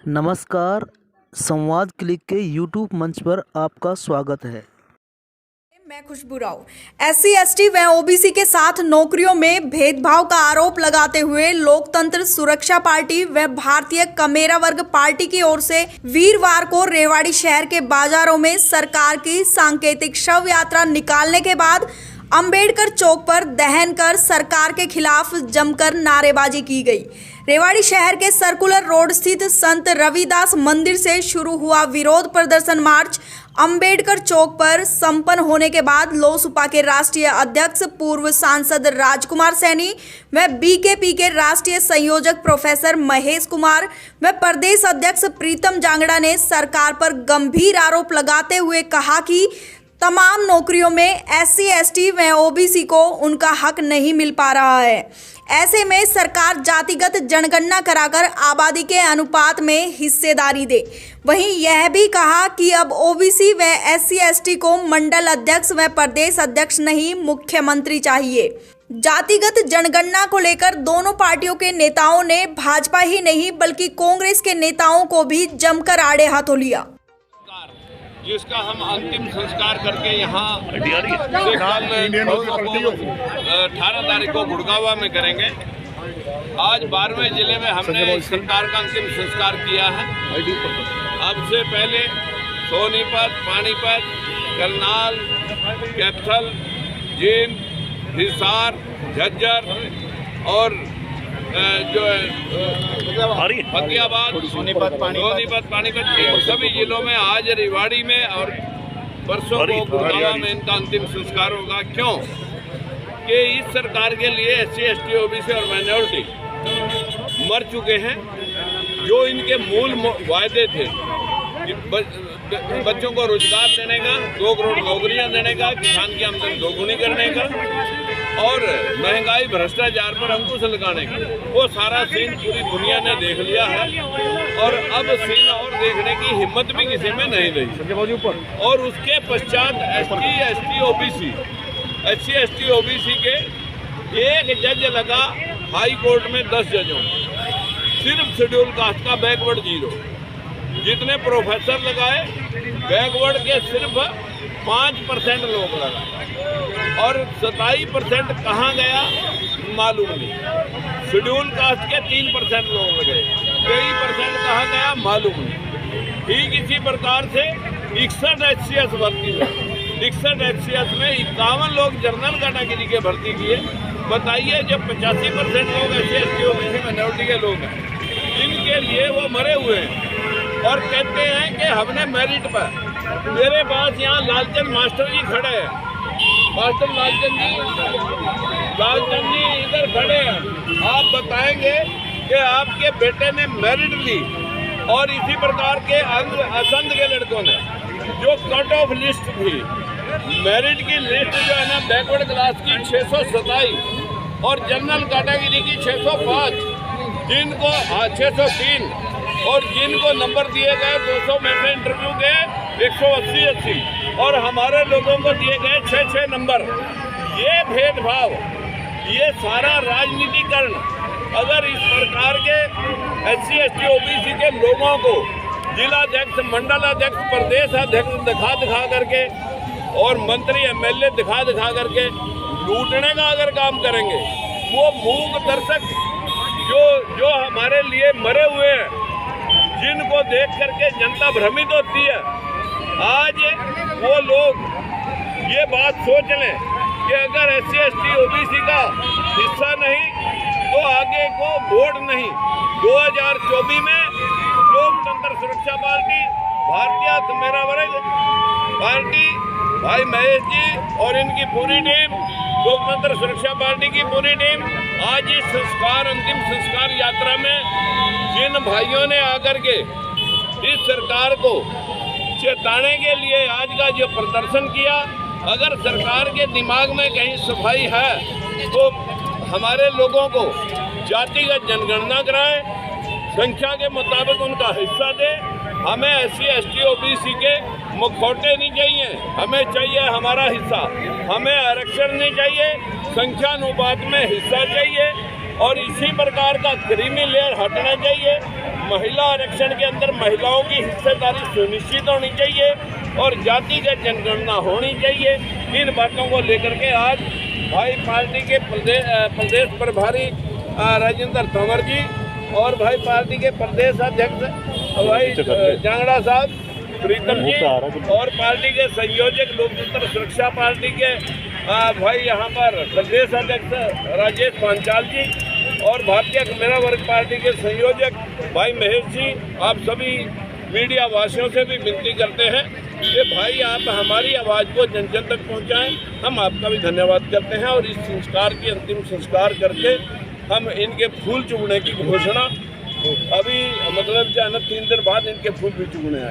नमस्कार, संवाद क्लिक के यूट्यूब मंच पर आपका स्वागत है। मैं खुशबू राव। SC, ST व OBC के साथ नौकरियों में भेदभाव का आरोप लगाते हुए लोकतंत्र सुरक्षा पार्टी व भारतीय कमेरा वर्ग पार्टी की ओर से वीरवार को रेवाड़ी शहर के बाजारों में सरकार की सांकेतिक शव यात्रा निकालने के बाद अंबेडकर चौक पर दहन कर सरकार के खिलाफ जमकर नारेबाजी की गई। रेवाड़ी शहर के सर्कुलर रोड स्थित संत रविदास मंदिर से शुरू हुआ विरोध प्रदर्शन मार्च अंबेडकर चौक पर संपन्न होने के बाद लोसपा के राष्ट्रीय अध्यक्ष पूर्व सांसद राजकुमार सैनी व BKP के राष्ट्रीय संयोजक प्रोफेसर महेश कुमार व प्रदेश अध्यक्ष प्रीतम जांगड़ा ने सरकार पर गंभीर आरोप लगाते हुए कहा कि तमाम नौकरियों में SC, ST व OBC को उनका हक नहीं मिल पा रहा है। ऐसे में सरकार जातिगत जनगणना कराकर आबादी के अनुपात में हिस्सेदारी दे। वहीं यह भी कहा कि अब OBC व SC, ST को मंडल अध्यक्ष व प्रदेश अध्यक्ष नहीं, मुख्यमंत्री चाहिए। जातिगत जनगणना को लेकर दोनों पार्टियों के नेताओं ने भाजपा ही नहीं बल्कि कांग्रेस के नेताओं को भी जमकर आड़े हाथों लिया, जिसका हम अंतिम संस्कार करके यहाँ 18 तारीख को गुड़गांव में करेंगे। आज 12वें जिले में हमने सरकार का अंतिम संस्कार किया है। अब से पहले सोनीपत, पानीपत, करनाल, कैथल, जींद, हिसार, झज्जर और जो फतेहाबाद, सोनीपत, पानीपत सभी जिलों में आज रेवाड़ी में और परसों को गुड़गांव में इनका अंतिम संस्कार होगा। क्यों कि इस सरकार के लिए SC, ST, OBC और माइनॉरिटी मर चुके हैं। जो इनके मूल वायदे थे कि बच्चों को रोजगार देने का, 2 करोड़ नौकरियां देने का, किसान की आमदनी दोगुनी करने का और महंगाई भ्रष्टाचार पर अंकुश लगाने का, वो सारा सीन पूरी दुनिया ने देख लिया है और अब सीन और देखने की हिम्मत भी किसी में नहीं रही। और उसके पश्चात SC, ST, OBC के एक जज लगा हाई कोर्ट में 10 जजों, सिर्फ शेड्यूल कास्ट का बैकवर्ड 0। जितने प्रोफेसर लगाए बैकवर्ड के सिर्फ 5% लोग लगाए और 27% कहाँ गया मालूम नहीं। शेड्यूल कास्ट के 3% लोग लगे, 23% कहाँ गया मालूम नहीं। ठीक इसी प्रकार से 61 HCS भर्ती हुए। 61 HCS में 51 लोग जनरल कैटेगरी के भर्ती किए। बताइए जब 85% लोग SC, ST, OBC माइनॉरिटी के लोग हैं, इनके लिए वो मरे हुए हैं और कहते हैं कि हमने मेरिट पर। मेरे पास यहाँ लालचंद मास्टर जी खड़े हैं, मास्टर लालचंद जी इधर खड़े हैं। आप बताएंगे कि आपके बेटे ने मेरिट ली और इसी प्रकार के असंध के लड़कों ने जो कट ऑफ लिस्ट थी, मेरिट की लिस्ट जो है ना, बैकवर्ड क्लास की 627 और जनरल कैटेगरी की 605, जिनको 603 और जिनको नंबर दिए गए 200 में से इंटरव्यू के 180 और हमारे लोगों को दिए गए 6 नंबर। ये भेदभाव, ये सारा राजनीतिकरण अगर इस प्रकार के SC, ST, OBC के लोगों को जिलाध्यक्ष, मंडल अध्यक्ष, प्रदेश अध्यक्ष दिखा करके और मंत्री MLA दिखा करके लूटने का अगर काम करेंगे, वो मूक दर्शक जो हमारे लिए मरे हुए हैं, जिनको देख करके जनता भ्रमित होती है, आज वो लोग ये बात सोच लें कि अगर SC, ST, OBC का हिस्सा नहीं तो आगे को वोट नहीं। 2024 में लोकतंत्र सुरक्षा पार्टी, भारतीय कमेरा वर्ग पार्टी, भाई महेश जी और इनकी पूरी टीम, लोकतंत्र सुरक्षा पार्टी की पूरी टीम आज इस अंतिम संस्कार यात्रा में जिन भाइयों ने आकर के इस सरकार को चेताने के लिए आज का जो प्रदर्शन किया, अगर सरकार के दिमाग में कहीं सफाई है तो हमारे लोगों को जातिगत जनगणना कराएं, संख्या के मुताबिक उनका हिस्सा दे। हमें SC, ST, OBC के मुखौटे नहीं चाहिए, हमें चाहिए हमारा हिस्सा। हमें आरक्षण नहीं चाहिए, संख्यानुपात में हिस्सा चाहिए और इसी प्रकार का क्रीमी लेयर हटना चाहिए। महिला आरक्षण के अंदर महिलाओं की हिस्सेदारी सुनिश्चित होनी चाहिए और जातिगत जनगणना होनी चाहिए। इन बातों को लेकर के आज भाई पार्टी के प्रदेश प्रभारी राजेंद्र तंवर जी और भाई पार्टी के प्रदेश अध्यक्ष भाई जांगड़ा साहब प्रीतम जी और पार्टी के संयोजक लोकतंत्र सुरक्षा पार्टी के भाई यहाँ पर प्रदेश अध्यक्ष राजेश पांचाल जी और भारतीय कमेरा वर्ग पार्टी के संयोजक भाई महेश जी, आप सभी मीडिया वासियों से भी विनती करते हैं कि भाई आप हमारी आवाज़ को जन जन तक पहुँचाएं। हम आपका भी धन्यवाद करते हैं और इस संस्कार की अंतिम संस्कार करके हम इनके फूल चुगने की घोषणा अभी मतलब 3 दिन बाद इनके फूल भी चुगने आए।